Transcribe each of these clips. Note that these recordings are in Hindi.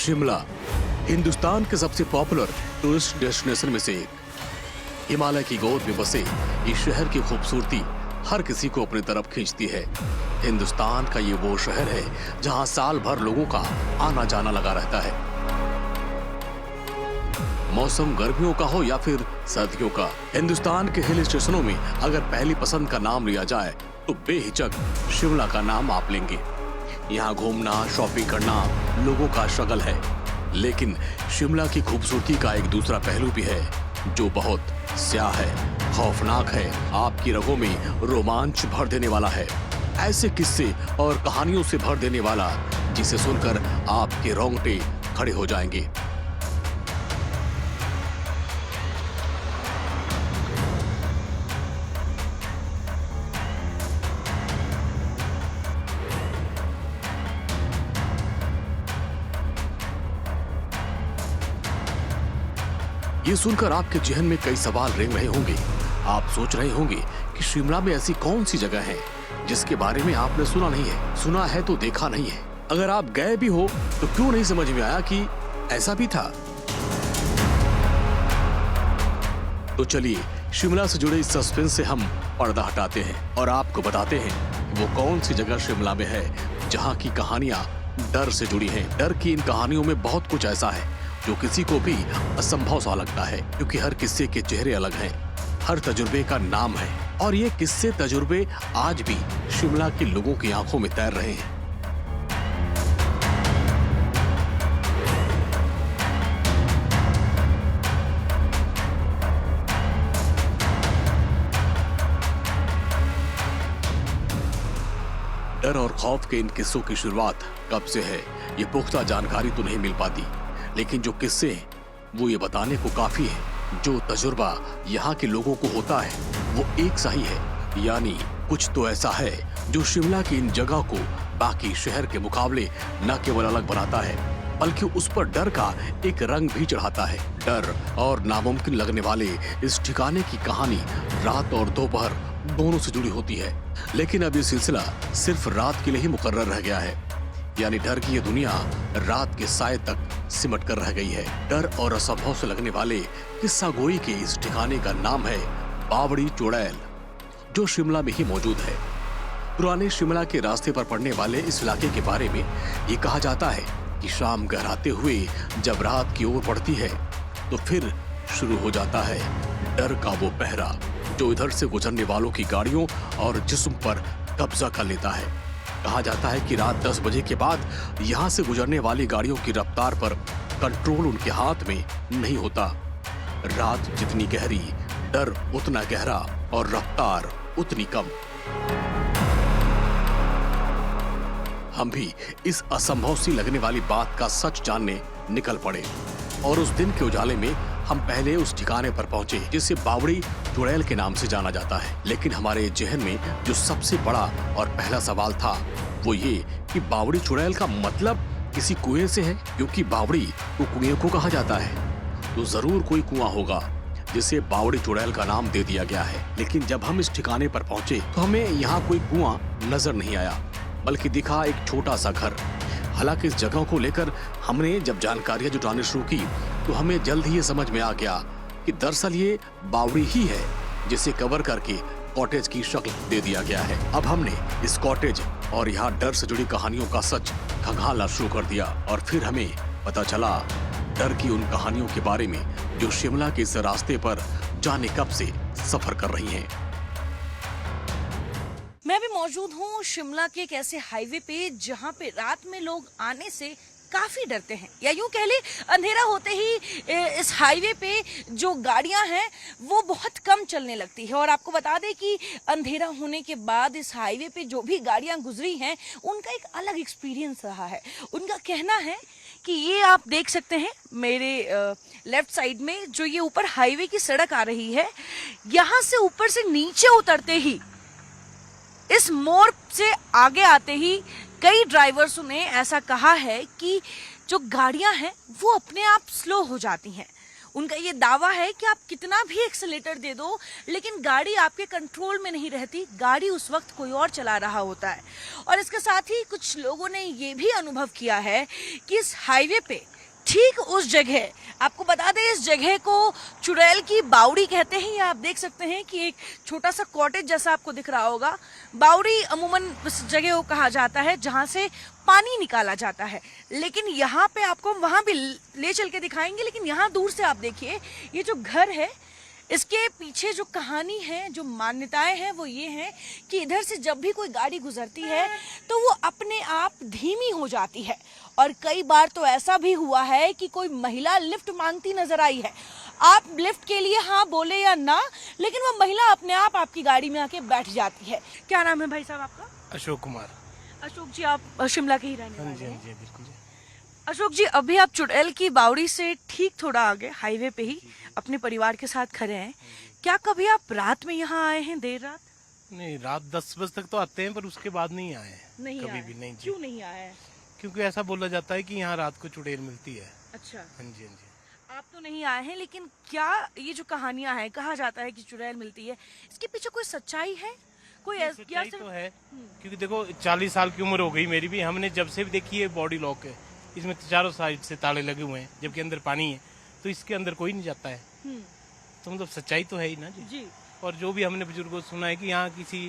शिमला हिंदुस्तान के सबसे पॉपुलर टूरिस्ट डेस्टिनेशन में से एक। हिमालय की गोद में बसे इस शहर की खूबसूरती हर किसी को अपनी तरफ खींचती है। हिंदुस्तान का ये वो शहर है जहां साल भर लोगों का आना जाना लगा रहता है। मौसम गर्मियों का हो या फिर सर्दियों का, हिंदुस्तान के हिल स्टेशनों में अगर पहली पसंद का नाम लिया जाए तो बेहिचक शिमला का नाम आप लेंगे। यहाँ घूमना, शॉपिंग करना लोगों का स्ट्रगल है, लेकिन शिमला की खूबसूरती का एक दूसरा पहलू भी है जो बहुत स्याह है, खौफनाक है, आपकी रगों में रोमांच भर देने वाला है। ऐसे किस्से और कहानियों से भर देने वाला जिसे सुनकर आपके रोंगटे खड़े हो जाएंगे। ये सुनकर आपके जहन में कई सवाल रेंग रहे होंगे। आप सोच रहे होंगे कि शिमला में ऐसी कौन सी जगह है जिसके बारे में आपने सुना नहीं है। सुना है तो देखा नहीं है। अगर आप गए भी हो तो क्यों नहीं समझ में आया कि ऐसा भी था। तो चलिए शिमला से जुड़े इस सस्पेंस से हम पर्दा हटाते हैं और आपको बताते हैं वो कौन सी जगह शिमला में है जहां की कहानियां डर से जुड़ी हैं। डर की इन कहानियों में बहुत कुछ ऐसा है जो किसी को भी असंभव सा लगता है, क्योंकि हर किस्से के चेहरे अलग हैं, हर तजुर्बे का नाम है और ये किस्से तजुर्बे आज भी शिमला के लोगों की आंखों में तैर रहे हैं। डर और खौफ के इन किस्सों की शुरुआत कब से है ये पुख्ता जानकारी तो नहीं मिल पाती, लेकिन जो किस्से हैं वो ये बताने को काफी है। जो तजुर्बा यहाँ के लोगों को होता है वो एक सा ही है, यानी कुछ तो ऐसा है जो शिमला की इन जगह को बाकी शहर के मुकाबले न केवल अलग बनाता है बल्कि उस पर डर का एक रंग भी चढ़ाता है। डर और नामुमकिन लगने वाले इस ठिकाने की कहानी रात और दोपहर दोनों से जुड़ी होती है, लेकिन अब ये सिलसिला सिर्फ रात के लिए ही मुकर्रर रह गया है, यानी डर की ये दुनिया रात के साए तक सिमट कर रह गई है। डर और असंभव से लगने वाले किस्सा गोई के इस ठिकाने का नाम है बावड़ी चुड़ैल, जो शिमला में ही मौजूद है। पुराने शिमला के रास्ते पर पड़ने वाले इस इलाके के बारे में ये कहा जाता है कि शाम गहराते हुए जब रात की ओर बढ़ती है तो फिर शुरू हो जाता है डर का वो पहरा जो इधर से गुजरने वालों की गाड़ियों और जिस्म पर कब्जा कर लेता है। कहा जाता है कि रात 10 बजे के बाद यहाँ से गुजरने वाली गाड़ियों की रफ्तार पर कंट्रोल उनके हाथ में नहीं होता। रात जितनी गहरी, डर उतना गहरा और रफ्तार उतनी कम। हम भी इस असंभव सी लगने वाली बात का सच जानने निकल पड़े और उस दिन के उजाले में हम पहले उस ठिकाने पर पहुंचे जिसे बावड़ी चुड़ैल के नाम से जाना जाता है। लेकिन हमारे जहन में जो सबसे बड़ा और पहला सवाल था वो ये कि बावड़ी चुड़ैल का मतलब किसी कुएं से है, क्योंकि बावड़ी को कुएं को कहा जाता है तो जरूर कोई कुआं होगा जिसे बावड़ी चुड़ैल का नाम दे दिया गया है। लेकिन जब हम इस ठिकाने पर पहुंचे तो हमें यहाँ कोई कुआं नजर नहीं आया, बल्कि दिखा एक छोटा सा घर। हालांकि इस जगह को लेकर हमने जब जानकारियां जुटानी शुरू की तो हमें जल्द ही ये समझ में आ गया कि दरअसल ये बावड़ी ही है जिसे कवर करके कॉटेज की शक्ल दे दिया गया है। अब हमने इस कॉटेज और यहाँ डर से जुड़ी कहानियों का सच खंगालना शुरू कर दिया और फिर हमें पता चला डर की उन कहानियों के बारे में जो शिमला के इस रास्ते पर जाने कब से सफर कर रही हैं। मैं भी मौजूद हूँ शिमला के एक ऐसे हाईवे पे जहाँ पे रात में लोग आने से काफी डरते हैं, या यूं कह ले अंधेरा होते ही इस हाईवे पे जो गाड़ियां हैं वो बहुत कम चलने लगती है। और आपको बता दें कि अंधेरा होने के बाद इस हाईवे पे जो भी गाड़ियां गुजरी हैं उनका एक अलग एक्सपीरियंस रहा है। उनका कहना है कि ये आप देख सकते हैं मेरे लेफ्ट साइड में जो ये ऊपर हाईवे की सड़क आ रही है, यहाँ से ऊपर से नीचे उतरते ही इस मोड़ से आगे आते ही कई ड्राइवर्स ने ऐसा कहा है कि जो गाड़ियां हैं वो अपने आप स्लो हो जाती हैं। उनका ये दावा है कि आप कितना भी एक्सेलेरेटर दे दो लेकिन गाड़ी आपके कंट्रोल में नहीं रहती, गाड़ी उस वक्त कोई और चला रहा होता है। और इसके साथ ही कुछ लोगों ने ये भी अनुभव किया है कि इस हाईवे पे ठीक उस जगह, आपको बता दें इस जगह को चुड़ैल की बावड़ी कहते हैं। ये आप देख सकते हैं कि एक छोटा सा कॉटेज जैसा आपको दिख रहा होगा। बावड़ी अमूमन उस जगह को कहा जाता है जहां से पानी निकाला जाता है, लेकिन यहाँ पे आपको वहां भी ले चल के दिखाएंगे। लेकिन यहाँ दूर से आप देखिए ये जो घर है, इसके पीछे जो कहानी है, जो मान्यताएं हैं, वो ये हैं कि इधर से जब भी कोई गाड़ी गुजरती है तो वो अपने आप धीमी हो जाती है। और कई बार तो ऐसा भी हुआ है कि कोई महिला लिफ्ट मांगती नजर आई है। आप लिफ्ट के लिए हाँ बोले या ना, लेकिन वो महिला अपने आप आपकी गाड़ी में आके बैठ जाती है। क्या नाम है भाई साहब आपका? अशोक कुमार। अशोक जी, आप शिमला के ही रहने वाले हैं? हाँ जी बिल्कुल जी। अशोक जी, अभी आप चुड़ैल की बावड़ी से ठीक थोड़ा आगे हाईवे पे ही अपने परिवार के साथ खड़े हैं। क्या कभी आप रात में यहाँ आए हैं, देर रात? नहीं, रात 10 बजे तक तो आते हैं, पर उसके बाद नहीं आए हैं। नहीं कभी आए। भी नहीं जी। क्यों नहीं आए हैं? क्योंकि ऐसा बोला जाता है कि यहाँ रात को चुड़ैल मिलती है। अच्छा, हाँ जी। आप तो नहीं आए हैं, लेकिन क्या ये जो कहानियां हैं, कहा जाता है कि चुड़ैल मिलती है, इसके पीछे कोई सच्चाई है? कोई या सच्चाई सिर्फ तो है, क्योंकि देखो 40 साल की उम्र हो गई मेरी भी। हमने जब से भी देखी है बॉडी लॉक है, इसमें चारों साइड से ताले लगे हुए हैं, जबकि अंदर पानी है, तो इसके अंदर कोई नहीं जाता है। तो मतलब सच्चाई तो है ही ना जी। और जो भी हमने बुजुर्गों से सुना है कि यहाँ किसी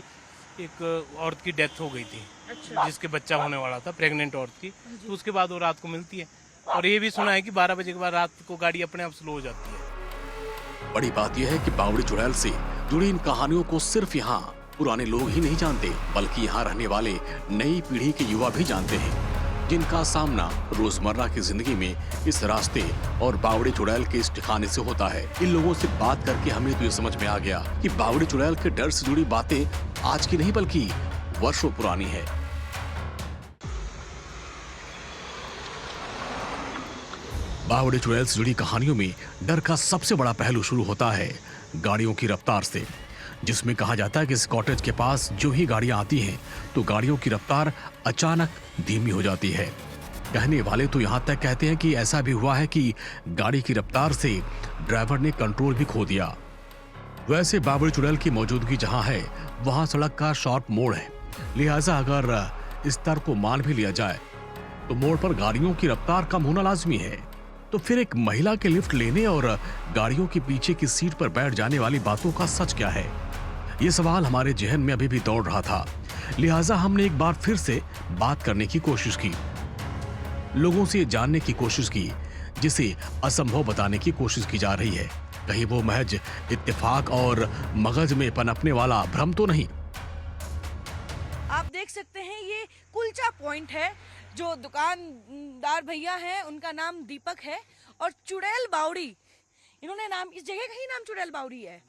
एक औरत की डेथ हो गई थी। अच्छा। जिसके बच्चा होने वाला था, प्रेग्नेंट औरत की, तो उसके बाद वो रात को मिलती है। और ये भी सुना है कि 12 बजे के बाद रात को गाड़ी अपने आप स्लो हो जाती है। बड़ी बात यह है कि बावड़ी चुड़ैल से जुड़ी इन कहानियों को सिर्फ यहाँ पुराने लोग ही नहीं जानते, बल्कि यहाँ रहने वाले नई पीढ़ी के युवा भी जानते हैं, जिनका सामना रोजमर्रा की जिंदगी में इस रास्ते और बावड़ी चुड़ैल के इस ठिकाने से होता है। इन लोगों से बात करके हमें तो ये समझ में आ गया कि बावड़ी चुड़ैल के डर से जुड़ी बातें आज की नहीं बल्कि वर्षों पुरानी है। बावड़ी चुड़ैल से जुड़ी कहानियों में डर का सबसे बड़ा पहलू शुरू होता है गाड़ियों की रफ्तार से, जिसमें कहा जाता है कि इस कॉटेज के पास जो ही गाड़ियां आती हैं तो गाड़ियों की रफ्तार अचानक धीमी हो जाती है। कहने वाले तो यहाँ तक कहते हैं कि ऐसा भी हुआ है कि गाड़ी की रफ्तार से ड्राइवर ने कंट्रोल भी खो दिया। वैसे बावड़ी चुड़ैल की मौजूदगी जहाँ है वहाँ सड़क का शार्प मोड़ है, लिहाजा अगर इस तर्क को मान भी लिया जाए तो मोड़ पर गाड़ियों की रफ्तार कम होना लाजमी है। तो फिर एक महिला के लिफ्ट लेने और गाड़ियों के पीछे की सीट पर बैठ जाने वाली बातों का सच क्या है? ये सवाल हमारे जहन में अभी भी दौड़ रहा था, लिहाजा हमने एक बार फिर से बात करने की कोशिश की, लोगों से जानने की कोशिश की, जिसे असंभव बताने की कोशिश की जा रही है। कहीं वो महज इत्तेफाक और मगज में पनपने वाला भ्रम तो नहीं? आप देख सकते हैं ये कुलचा पॉइंट है। जो दुकानदार भैया हैं उनका नाम दीपक है, और चुड़ैल बावड़ी, इन्होंने नाम, इस जगह का ही नाम चुड़ैल बावड़ी है।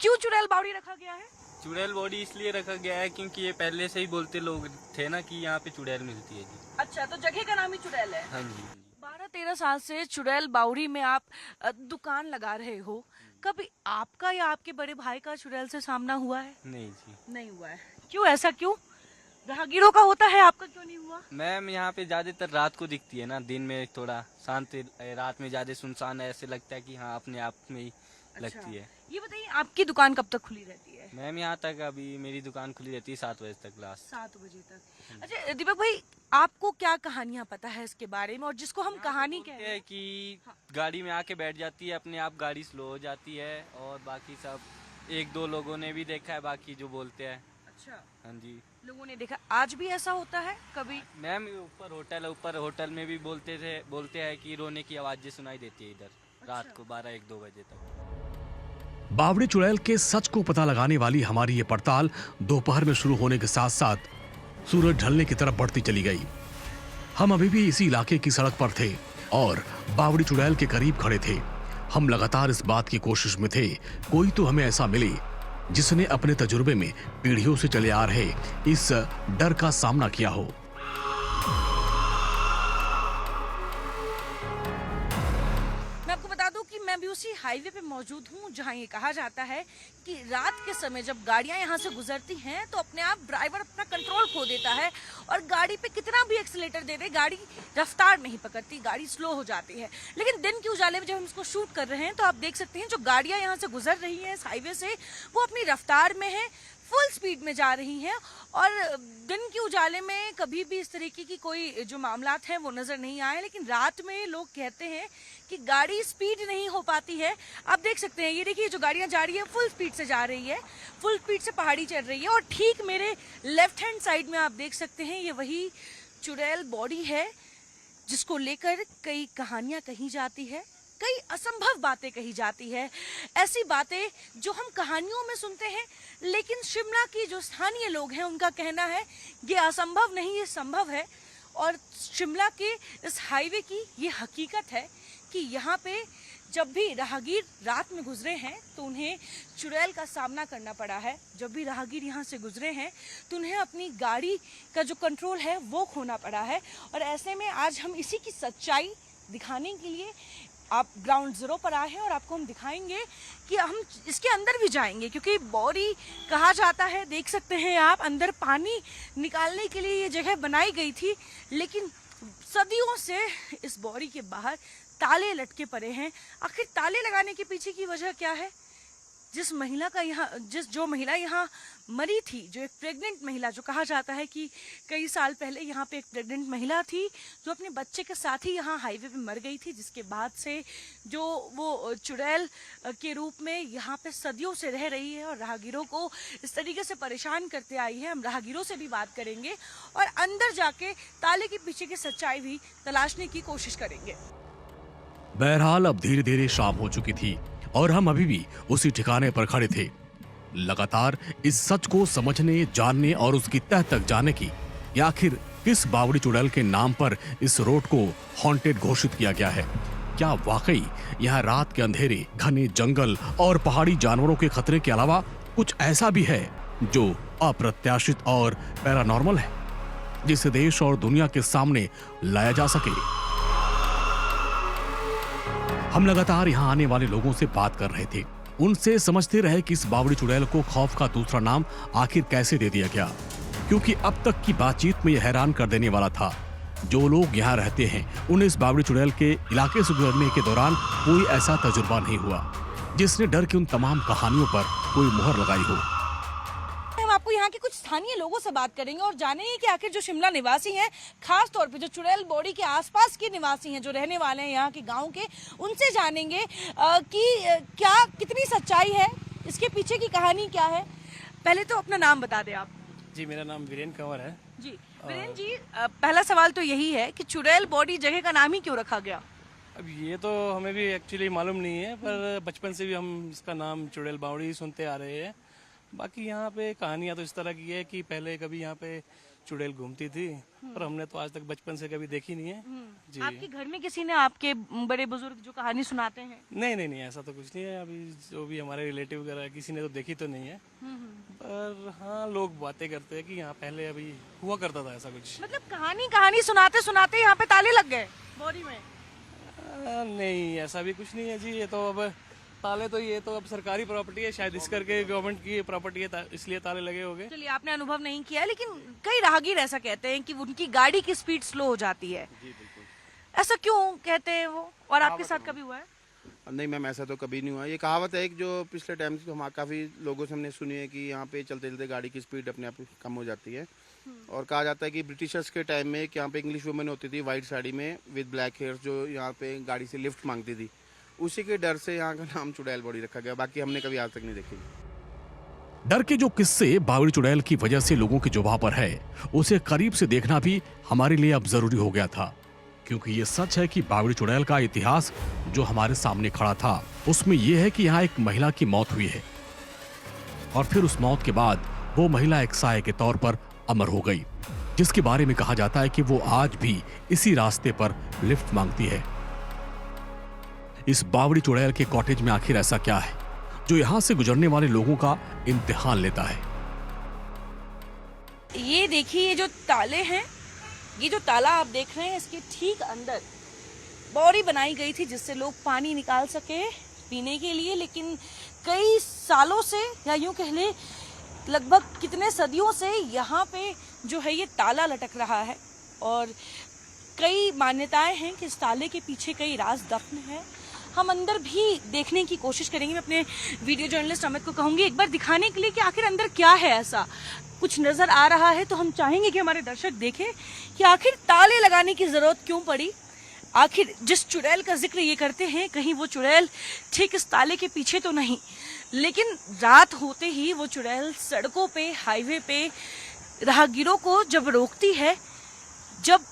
क्यों चुड़ैल बावड़ी रखा गया है? चुड़ैल बावड़ी इसलिए रखा गया है क्योंकि ये पहले से ही बोलते लोग थे ना कि यहाँ पे चुड़ैल मिलती है जी। अच्छा, तो जगह का नाम ही चुड़ैल है। हाँ जी। 12-13 साल से चुड़ैल बावड़ी में आप दुकान लगा रहे हो, कभी आपका या आपके बड़े भाई का चुड़ैल से सामना हुआ है? नहीं जी, नहीं हुआ है। क्यों, ऐसा क्यों? राहगीरों का होता है, आपका क्यों नहीं हुआ? मैम यहाँ पे ज्यादातर रात को दिखती है ना, दिन में थोड़ा शांत, रात में ज्यादा सुनसान है, ऐसे लगता है कि हाँ अपने आप में ही लगती है। ये बताइए आपकी दुकान कब तक खुली रहती है? मैम यहाँ तक अभी मेरी दुकान खुली रहती है 7 बजे तक, लास्ट 7 बजे तक। अच्छा दीपक भाई, आपको क्या कहानियां पता है इसके बारे में, और जिसको हम कहानी कहते हैं? कि गाड़ी में आके बैठ जाती है, अपने आप गाड़ी स्लो हो जाती है, और बाकी सब 1-2 लोगों ने भी देखा है, बाकी जो बोलते हैं। अच्छा, हाँ जी, लोगों ने देखा। आज भी ऐसा होता है कभी? मैम ऊपर होटल में भी बोलते हैं कि रोने की आवाजें सुनाई देती है इधर। अच्छा। रात को 12-1-2 बजे तक। बावड़ी चुड़ैल के सच को पता लगाने वाली हमारी ये पड़ताल दोपहर में शुरू होने के साथ साथ सूरज ढलने की तरफ बढ़ती चली गई। हम अभी भी इसी इलाके की सड़क पर थे और बावड़ी चुड़ैल के करीब खड़े थे। हम लगातार इस बात की कोशिश में थे कोई तो हमें ऐसा मिले जिसने अपने तजुर्बे में पीढ़ियों से चले आ रहे इस डर का सामना किया हो। मैं आपको बता दूं कि मैं भी उसी हाईवे पे मौजूद हूँ जहाँ ये कहा जाता है कि रात के समय जब गाड़ियाँ यहाँ से गुजरती हैं तो अपने आप ड्राइवर अपना कंट्रोल खो देता है, और गाड़ी पे कितना भी एक्सीलेटर दे दे गाड़ी रफ्तार नहीं पकड़ती, गाड़ी स्लो हो जाती है। लेकिन दिन के उजाले में जब हम इसको शूट कर रहे हैं तो आप देख सकते हैं जो गाड़ियाँ यहाँ से गुजर रही हैं इस हाईवे से, वो अपनी रफ्तार में है, फुल स्पीड में जा रही हैं और दिन के उजाले में कभी भी इस तरीके की कोई जो मामलात हैं वो नजर नहीं आए, लेकिन रात में लोग कहते हैं कि गाड़ी स्पीड नहीं हो पाती है। आप देख सकते हैं, ये देखिए जो गाड़ियां जा रही है फुल स्पीड से जा रही है, फुल स्पीड से पहाड़ी चढ़ रही है। और ठीक मेरे लेफ्ट हैंड साइड में आप देख सकते हैं ये वही चुड़ैल बॉडी है जिसको लेकर कई कहानियां कही जाती है, कई असंभव बातें कही जाती है, ऐसी बातें जो हम कहानियों में सुनते हैं, लेकिन शिमला की जो स्थानीय लोग हैं उनका कहना है ये असंभव नहीं, ये संभव है। और शिमला के इस हाईवे की ये हकीकत है कि यहाँ पे जब भी राहगीर रात में गुजरे हैं तो उन्हें चुड़ैल का सामना करना पड़ा है। जब भी राहगीर यहाँ से गुजरे हैं तो उन्हें अपनी गाड़ी का जो कंट्रोल है वो खोना पड़ा है। और ऐसे में आज हम इसी की सच्चाई दिखाने के लिए आप ग्राउंड जीरो पर आए हैं और आपको हम दिखाएंगे कि हम इसके अंदर भी जाएंगे, क्योंकि बॉडी कहा जाता है, देख सकते हैं आप, अंदर पानी निकालने के लिए ये जगह बनाई गई थी, लेकिन सदियों से इस बॉडी के बाहर ताले लटके पड़े हैं। आखिर ताले लगाने के पीछे की वजह क्या है? जो महिला यहाँ मरी थी, जो एक प्रेग्नेंट महिला, जो कहा जाता है कि कई साल पहले यहाँ पे एक प्रेग्नेंट महिला थी जो अपने बच्चे के साथ ही यहाँ हाईवे पे मर गई थी, जिसके बाद से जो वो चुड़ैल के रूप में यहाँ पे सदियों से रह रही है और राहगीरों को इस तरीके से परेशान करते आई है। हम राहगीरों से भी बात करेंगे और अंदर जाके ताले के पीछे की सच्चाई भी तलाशने की कोशिश करेंगे। बहरहाल अब धीरे धीरे शाम हो चुकी थी और हम अभी भी उसी ठिकाने पर खड़े थे, लगातार इस सच को समझने, जानने और उसकी तह तक जाने की या आखिर किस बावड़ी चुड़ैल के नाम पर इस रोड को हॉन्टेड घोषित किया गया है। क्या वाकई यहाँ रात के अंधेरे, घने जंगल और पहाड़ी जानवरों के खतरे के अलावा कुछ ऐसा भी है जो अप्रत्याशित और पैरानॉर्मल है, जिसे देश और दुनिया के सामने लाया जा सके? हम लगातार यहाँ आने वाले लोगों से बात कर रहे थे, उनसे समझते रहे कि इस बावड़ी चुड़ैल को खौफ का दूसरा नाम आखिर कैसे दे दिया गया, क्योंकि अब तक की बातचीत में यह हैरान कर देने वाला था। जो लोग यहाँ रहते हैं उन्हें इस बावड़ी चुड़ैल के इलाके से गुजरने के दौरान कोई ऐसा तजुर्बा नहीं हुआ जिसने डर की उन तमाम कहानियों पर कोई मुहर लगाई हो। हम आपको यहाँ के कुछ स्थानीय लोगों से बात करेंगे और जानेंगे कि आखिर जो शिमला निवासी हैं, खास तौर पे जो चुड़ैल बॉडी के आसपास के निवासी हैं, जो रहने वाले हैं यहाँ के गांव के, उनसे जानेंगे कि क्या कितनी सच्चाई है, इसके पीछे की कहानी क्या है। पहले तो अपना नाम बता दें आप। जी, मेरा नाम वीरेंद्र कंवर है। जी वीरेंद्र जी, पहला सवाल तो यही है कि चुड़ैल बॉडी जगह का नाम ही क्यों रखा गया? अब ये तो हमें भी एक्चुअली मालूम नहीं है, पर बचपन से भी हम इसका नाम चुड़ैल बावड़ी ही सुनते आ रहे हैं। बाकी यहाँ पे कहानियाँ तो इस तरह की है कि पहले कभी यहाँ पे चुड़ैल घूमती थी, पर हमने तो आज तक बचपन से कभी देखी नहीं है। जी, आपके घर में किसी ने, आपके बड़े बुजुर्ग जो कहानी सुनाते हैं? नहीं, ऐसा तो कुछ नहीं है। अभी जो भी हमारे रिलेटिव वगैरह किसी ने तो देखी तो नहीं है, पर हाँ लोग बातें करते हैं कि यहाँ पहले अभी हुआ करता था ऐसा कुछ। मतलब कहानी सुनाते सुनाते यहाँ पे ताले लग गए बॉडी में? नहीं, ऐसा भी कुछ नहीं है जी। ये तो अब ताले तो ये तो अब सरकारी प्रॉपर्टी है, शायद इस करके गवर्नमेंट की प्रॉपर्टी है, इसलिए ताले लगे होंगे। चलिए, आपने अनुभव नहीं किया, लेकिन कई राहगीर ऐसा कहते हैं कि उनकी गाड़ी की स्पीड स्लो हो जाती है। जी बिल्कुल। ऐसा क्यों कहते हैं वो, और आपके साथ कभी हुआ है? नहीं मैम, ऐसा तो कभी नहीं हुआ। ये कहावत है जो पिछले टाइम से हम काफ़ी लोगों से हमने सुनी है कि यहाँ पे चलते चलते गाड़ी की स्पीड अपने आप कम हो जाती है। और कहा जाता है कि ब्रिटिशर्स के टाइम में यहाँ पे इंग्लिश वुमेन होती थी वाइट साड़ी में विद ब्लैक हेयर, जो यहाँ पे गाड़ी से लिफ्ट मांगती थी, उसी के डर से यहाँ का नाम चुड़ैल बॉडी रखा गया। बाकी हमने कभी आज तक नहीं देखी। डर के जो किस्से बावड़ी चुड़ैल की वजह से लोगों की जुबान पर है, उसे करीब से देखना भी हमारे लिए अब जरूरी हो गया था, क्योंकि ये सच है कि बावड़ी चुड़ैल का इतिहास जो हमारे सामने खड़ा था उसमें यह है कि यहाँ एक महिला की मौत हुई है और फिर उस मौत के बाद वो महिला एक साए के तौर पर अमर हो गई, जिसके बारे में कहा जाता है कि वो आज भी इसी रास्ते पर लिफ्ट मांगती है। इस बावड़ी चुड़ैल के कॉटेज में आखिर ऐसा क्या है जो यहाँ से गुजरने वाले लोगों का इम्तिहान लेता है? ये देखिए, ये जो ताले हैं, ये जो ताला आप देख रहे हैं, इसके ठीक अंदर बॉडी बनाई गई थी जिससे लोग पानी निकाल सके पीने के लिए। लेकिन कई सालों से, या यूं कह ले लगभग कितने सदियों से यहाँ पे जो है ये ताला लटक रहा है और कई मान्यताएं हैं कि इस ताले के पीछे कई राज दफन है। हम अंदर भी देखने की कोशिश करेंगे। मैं अपने वीडियो जर्नलिस्ट अमित को कहूंगी एक बार दिखाने के लिए कि आखिर अंदर क्या है, ऐसा कुछ नजर आ रहा है तो हम चाहेंगे कि हमारे दर्शक देखें कि आखिर ताले लगाने की जरूरत क्यों पड़ी। आखिर जिस चुड़ैल का जिक्र ये करते हैं, कहीं वो चुड़ैल ठीक इस ताले के पीछे तो नहीं, लेकिन रात होते ही वो चुड़ैल सड़कों पे, हाईवे पे राहगीरों को जब रोकती है, जब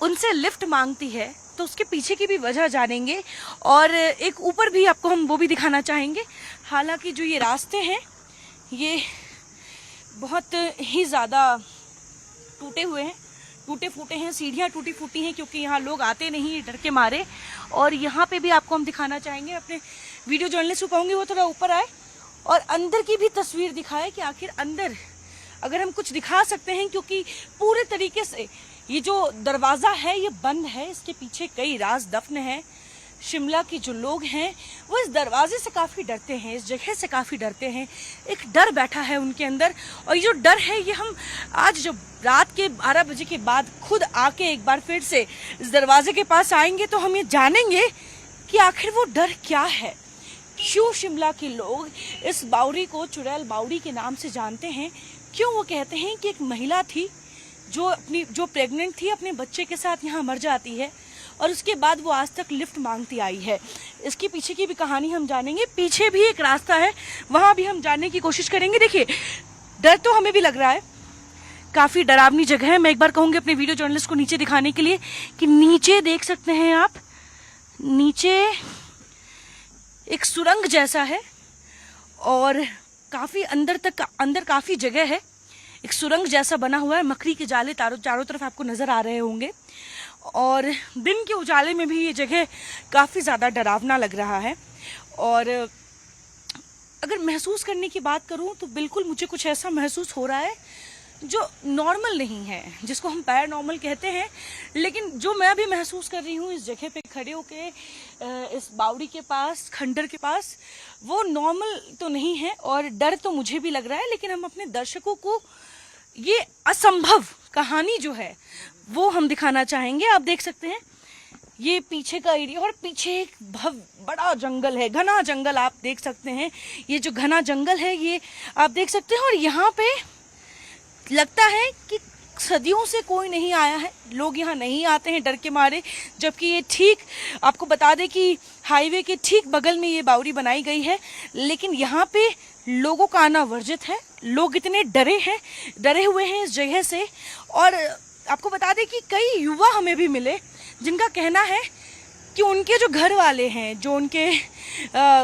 उनसे लिफ्ट मांगती है, तो उसके पीछे की भी वजह जानेंगे और एक ऊपर भी आपको हम वो भी दिखाना चाहेंगे। हालांकि जो ये रास्ते हैं ये बहुत ही ज़्यादा टूटे हुए हैं, टूटे फूटे हैं, सीढ़ियाँ टूटी फूटी हैं क्योंकि यहाँ लोग आते नहीं डर के मारे। और यहाँ पे भी आपको हम दिखाना चाहेंगे, अपने वीडियो जर्नलिस्ट को कहूँगी वो थोड़ा ऊपर आए और अंदर की भी तस्वीर दिखाए कि आखिर अंदर अगर हम कुछ दिखा सकते हैं, क्योंकि पूरे तरीके से ये जो दरवाज़ा है ये बंद है, इसके पीछे कई राज दफन है। शिमला के जो लोग हैं वो इस दरवाजे से काफ़ी डरते हैं, इस जगह से काफ़ी डरते हैं, एक डर बैठा है उनके अंदर। और ये जो डर है ये हम आज जब रात के 12 बजे के बाद खुद आके एक बार फिर से इस दरवाजे के पास आएंगे तो हम ये जानेंगे कि आखिर वो डर क्या है, क्यों शिमला के लोग इस बावड़ी को चुड़ैल बावड़ी के नाम से जानते हैं, क्यों वो कहते हैं कि एक महिला थी जो प्रेग्नेंट थी, अपने बच्चे के साथ यहाँ मर जाती है और उसके बाद वो आज तक लिफ्ट मांगती आई है। इसके पीछे की भी कहानी हम जानेंगे। पीछे भी एक रास्ता है, वहाँ भी हम जानने की कोशिश करेंगे। देखिए डर तो हमें भी लग रहा है, काफ़ी डरावनी जगह है। मैं एक बार कहूँगी अपने वीडियो जर्नलिस्ट को नीचे दिखाने के लिए कि नीचे देख सकते हैं आप, नीचे एक सुरंग जैसा है और काफ़ी अंदर काफ़ी जगह है, एक सुरंग जैसा बना हुआ है। मकड़ी के जाले चारों तरफ आपको नज़र आ रहे होंगे और दिन के उजाले में भी ये जगह काफ़ी ज़्यादा डरावना लग रहा है। और अगर महसूस करने की बात करूं तो बिल्कुल मुझे कुछ ऐसा महसूस हो रहा है जो नॉर्मल नहीं है, जिसको हम पैरानॉर्मल कहते हैं, लेकिन जो मैं अभी महसूस कर रही हूँ इस जगह पे खड़े होके इस बावड़ी के पास, खंडर के पास, वो नॉर्मल तो नहीं है और डर तो मुझे भी लग रहा है। लेकिन हम अपने दर्शकों को ये असंभव कहानी जो है वो हम दिखाना चाहेंगे। आप देख सकते हैं ये पीछे का एरिया और पीछे एक बड़ा जंगल है, घना जंगल आप देख सकते हैं। ये जो घना जंगल है ये आप देख सकते हैं और यहाँ पे लगता है कि सदियों से कोई नहीं आया है, लोग यहाँ नहीं आते हैं डर के मारे। जबकि ये ठीक आपको बता दें कि हाईवे के ठीक बगल में ये बावड़ी बनाई गई है, लेकिन यहाँ पे लोगों का आना वर्जित है। लोग इतने डरे हुए हैं इस जगह से। और आपको बता दें कि कई युवा हमें भी मिले जिनका कहना है कि उनके जो घर वाले हैं, जो उनके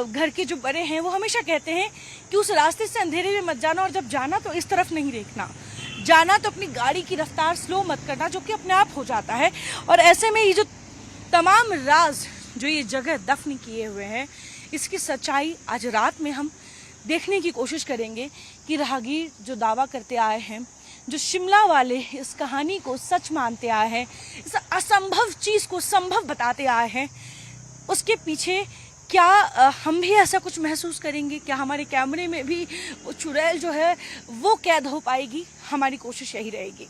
घर के जो बड़े हैं, वो हमेशा कहते हैं कि उस रास्ते से अंधेरे में मत जाना और जब जाना तो इस तरफ नहीं देखना, जाना तो अपनी गाड़ी की रफ्तार स्लो मत करना, जो कि अपने आप हो जाता है। और ऐसे में ये जो तमाम राज जो ये जगह दफन किए हुए हैं, इसकी सच्चाई आज रात में हम देखने की कोशिश करेंगे कि राहगीर जो दावा करते आए हैं, जो शिमला वाले इस कहानी को सच मानते आए हैं, इस असंभव चीज़ को संभव बताते आए हैं, उसके पीछे क्या हम भी ऐसा कुछ महसूस करेंगे? क्या हमारे कैमरे में भी वो चुड़ैल जो है वो कैद हो पाएगी? हमारी कोशिश यही रहेगी।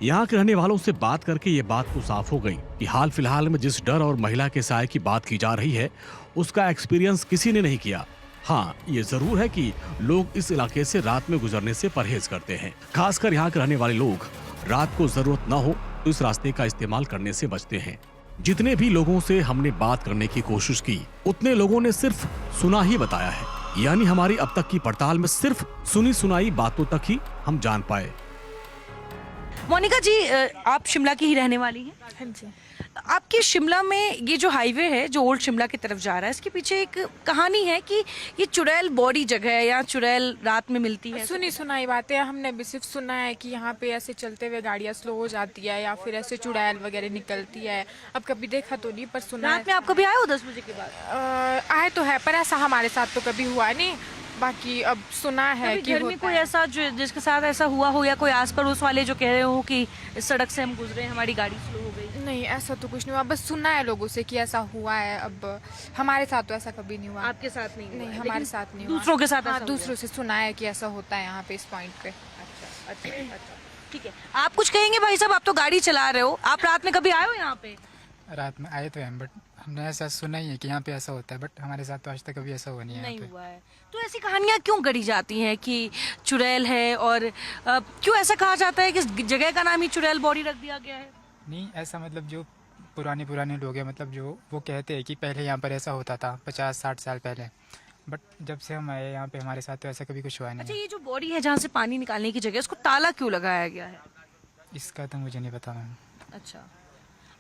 यहाँ के रहने वालों से बात करके ये बात तो साफ हो गई कि हाल फिलहाल में जिस डर और महिला के साय की बात की जा रही है उसका एक्सपीरियंस किसी ने नहीं किया। हाँ, ये जरूर है कि लोग इस इलाके से रात में गुजरने से परहेज करते हैं। खासकर यहाँ के रहने वाले लोग रात को जरूरत न हो तो इस रास्ते का इस्तेमाल करने से बचते हैं। जितने भी लोगों से हमने बात करने की कोशिश की, उतने लोगों ने सिर्फ सुना ही बताया है, यानी हमारी अब तक की पड़ताल में सिर्फ सुनी सुनाई बातों तक ही हम जान पाए। मोनिका जी, आप शिमला की ही रहने वाली हैं? हाँ जी। आपके शिमला में ये जो हाईवे है जो ओल्ड शिमला की तरफ जा रहा है, इसके पीछे एक कहानी है कि ये चुड़ैल बॉडी जगह है, यहाँ चुड़ैल रात में मिलती है। सुनी सुनाई बातें, हमने भी सिर्फ सुना है कि यहाँ पे ऐसे चलते हुए गाड़ियाँ स्लो हो जाती है या फिर ऐसे चुड़ैल वगैरह निकलती है। अब कभी देखा तो नहीं, पर सुना रात में आप कभी आए हो 10 बजे के बाद? आए तो है, पर ऐसा हमारे साथ तो कभी हुआ नहीं। बाकी अब सुना है कि घर में कोई ऐसा जिसके साथ ऐसा हुआ हो, या कोई आस पड़ोस वाले जो कह रहे हो कि इस सड़क से हम गुजरे, हमारी गाड़ी स्लो हो गई? नहीं, ऐसा तो कुछ नहीं हुआ, बस सुना है लोगों से कि ऐसा हुआ है। अब हमारे साथ तो ऐसा कभी नहीं हुआ। आपके साथ नहीं? नहीं, हमारे साथ नहीं हुआ। दूसरों के साथ? हाँ, दूसरों से सुना है कि ऐसा होता है यहाँ पे इस पॉइंट पे। अच्छा, ठीक है। आप कुछ कहेंगे भाई साहब? आप तो गाड़ी चला रहे हो, आप रात में कभी आए हो यहाँ पे? रात में आए तो हैं, बट हमने ऐसा सुना ही है कि यहाँ पे ऐसा होता है, बट हमारे साथ तो आज तक कभी ऐसा हुआ नहीं है नहीं यहाँ पे। हुआ है। तो ऐसी कहानियां क्यों गढ़ी जाती हैं कि चुड़ैल है, और क्यों ऐसा कहा जाता है कि इस जगह का नाम ही चुड़ैल बॉडी रख दिया गया है? नहीं, ऐसा मतलब जो पुराने लोग हैं, मतलब जो वो कहते हैं कि पहले यहाँ पर ऐसा होता था 50-60 साल पहले, बट जब से हम आए यहाँ पे हमारे साथ तो ऐसा कभी कुछ हुआ नहीं अच्छा, है। ये जो बॉडी है जहाँ से पानी निकालने की जगह, उसको ताला क्यों लगाया गया है? इसका तो मुझे नहीं पता मैम। अच्छा,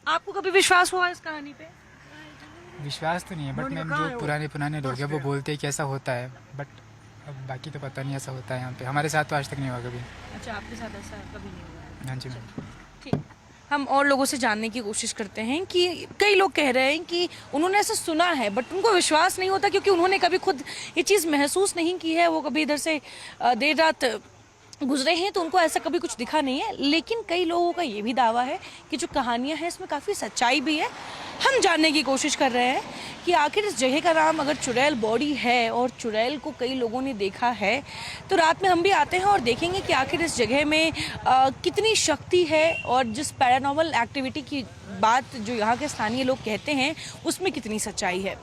आपको कभी विश्वास हुआ इस कहानी पे? विश्वास तो नहीं है, बट मैम जो पुराने लोग हैं वो बोलते हैं कि ऐसा होता है, बट अब बाकी तो पता नहीं ऐसा होता है यहाँ पे। हमारे साथ तो आज तक नहीं हुआ कभी। अच्छा, आपके साथ ऐसा कभी नहीं हुआ है? हाँ जी मैम। ठीक, हम और लोगों से जानने की कोशिश करते हैं कि कई लोग कह रहे हैं कि उन्होंने ऐसा सुना है, बट उनको विश्वास नहीं होता क्योंकि उन्होंने कभी खुद ये चीज़ महसूस नहीं की है। वो कभी इधर से देर रात गुजरे हैं तो उनको ऐसा कभी कुछ दिखा नहीं है। लेकिन कई लोगों का ये भी दावा है कि जो कहानियां हैं इसमें काफ़ी सच्चाई भी है। हम जानने की कोशिश कर रहे हैं कि आखिर इस जगह का नाम अगर चुड़ैल बॉडी है और चुड़ैल को कई लोगों ने देखा है, तो रात में हम भी आते हैं और देखेंगे कि आखिर इस जगह में कितनी शक्ति है, और जिस पैरानॉर्मल एक्टिविटी की बात जो यहाँ के स्थानीय लोग कहते हैं उसमें कितनी सच्चाई है।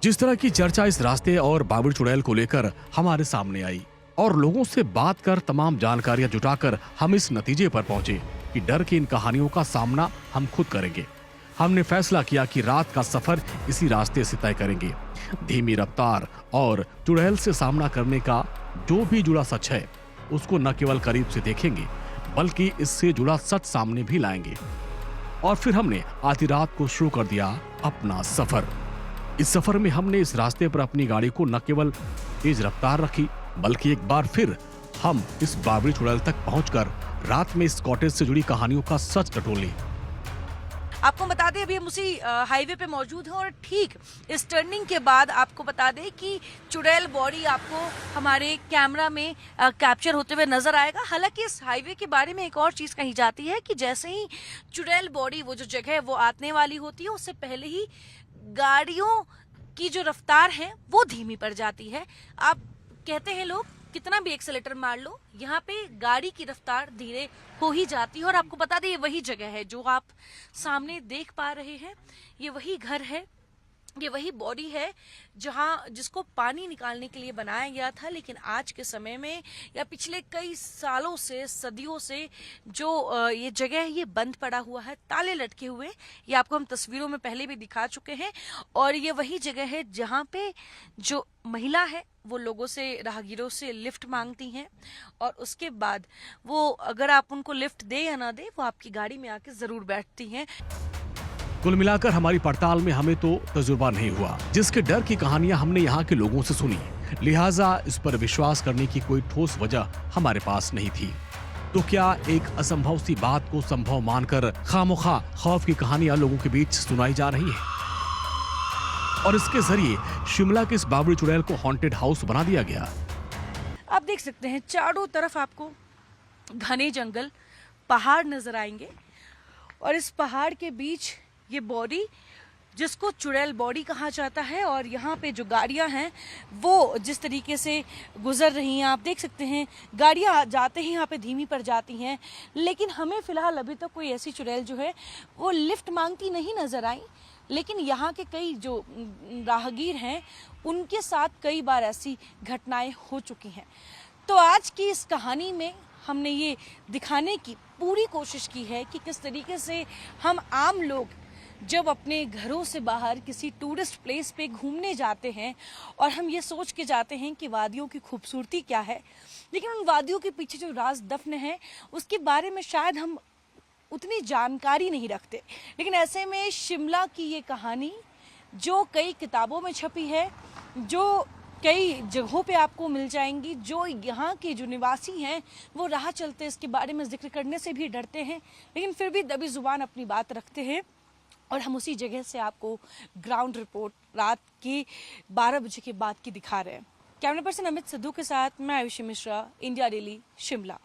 जिस तरह की चर्चा इस रास्ते और बाबुल चुड़ैल को लेकर हमारे सामने आई और लोगों से बात कर तमाम जानकारियां जुटाकर हम इस नतीजे पर पहुंचे कि डर की इन कहानियों का सामना हम खुद करेंगे। हमने फैसला किया कि रात का सफर इसी रास्ते से तय करेंगे। धीमी रफ्तार और चुड़ैल से सामना करने का जो भी जुड़ा सच है उसको न केवल करीब से देखेंगे बल्कि इससे जुड़ा सच सामने भी लाएंगे। और फिर हमने आधी रात को शुरू कर दिया अपना सफर। इस सफर में हमने इस रास्ते पर अपनी गाड़ी को न केवल तेज रफ्तार रखी बल्कि एक बार फिर हम इस बाबरी चुड़ैल तक पहुंचकर रात में इस कॉटेज से जुड़ी कहानियों का सच टटोले। आपको बता दें, अभी हम उसी हाईवे पे मौजूद हैं और ठीक इस टर्निंग के बाद आपको बता दें कि चुड़ैल बॉडी आपको हमारे कैमरा में कैप्चर होते हुए नजर आएगा। हालांकि इस हाईवे के बारे में एक और चीज कही जाती है कि जैसे ही चुड़ैल बॉडी वो जो जगह है वो आने वाली होती है, उससे पहले ही गाड़ियों की जो रफ्तार है वो धीमी पड़ जाती है। आप कहते हैं लोग कितना भी एक्सेलेटर मार लो, यहाँ पे गाड़ी की रफ्तार धीरे हो ही जाती है। और आपको बता दें, ये वही जगह है जो आप सामने देख पा रहे हैं। ये वही घर है, ये वही बॉडी है जिसको पानी निकालने के लिए बनाया गया था। लेकिन आज के समय में या पिछले कई सालों से, सदियों से जो ये जगह है ये बंद पड़ा हुआ है, ताले लटके हुए। ये आपको हम तस्वीरों में पहले भी दिखा चुके हैं। और ये वही जगह है जहाँ पे जो महिला है वो लोगों से, राहगीरों से लिफ्ट मांगती हैं, और उसके बाद वो अगर आप उनको लिफ्ट दे या ना दे, वो आपकी गाड़ी में आके जरूर बैठती हैं। कुल मिलाकर हमारी पड़ताल में हमें तो तजुर्बा नहीं हुआ, जिसके डर की कहानियां हमने यहाँ के लोगों से सुनी, लिहाजा इस पर विश्वास करने की कोई ठोस वजह हमारे पास नहीं थी। तो क्या एक असंभव सी बात को संभव मानकर खामोखा खौफ की कहानियां लोगों के बीच सुनाई जा रही है, और इसके जरिए शिमला के इस बाबरी चुड़ैल को हॉन्टेड हाउस बना दिया गया। आप देख सकते हैं चारों तरफ आपको घने जंगल, पहाड़ नजर आएंगे, और इस पहाड़ के बीच ये बॉडी जिसको चुड़ैल बॉडी कहा जाता है, और यहाँ पे जो गाड़ियाँ हैं वो जिस तरीके से गुजर रही हैं आप देख सकते हैं। गाड़ियाँ जाते ही यहाँ पे धीमी पड़ जाती हैं, लेकिन हमें फिलहाल अभी तक कोई ऐसी चुड़ैल जो है वो लिफ्ट मांगती नहीं नजर आई। लेकिन यहाँ के कई जो राहगीर हैं उनके साथ कई बार ऐसी घटनाएं हो चुकी हैं। तो आज की इस कहानी में हमने ये दिखाने की पूरी कोशिश की है कि किस तरीके से हम आम लोग जब अपने घरों से बाहर किसी टूरिस्ट प्लेस पे घूमने जाते हैं और हम ये सोच के जाते हैं कि वादियों की खूबसूरती क्या है, लेकिन उन वादियों के पीछे जो राज दफन है उसके बारे में शायद हम उतनी जानकारी नहीं रखते। लेकिन ऐसे में शिमला की ये कहानी जो कई किताबों में छपी है, जो कई जगहों पे आपको मिल जाएंगी, जो यहाँ के जो निवासी हैं वो राह चलते इसके बारे में जिक्र करने से भी डरते हैं, लेकिन फिर भी दबी जुबान अपनी बात रखते हैं। और हम उसी जगह से आपको ग्राउंड रिपोर्ट रात के 12 बजे के बाद की दिखा रहे हैं। कैमरा पर्सन अमित सिद्धू के साथ मैं आयुषी मिश्रा, इंडिया डेली, शिमला।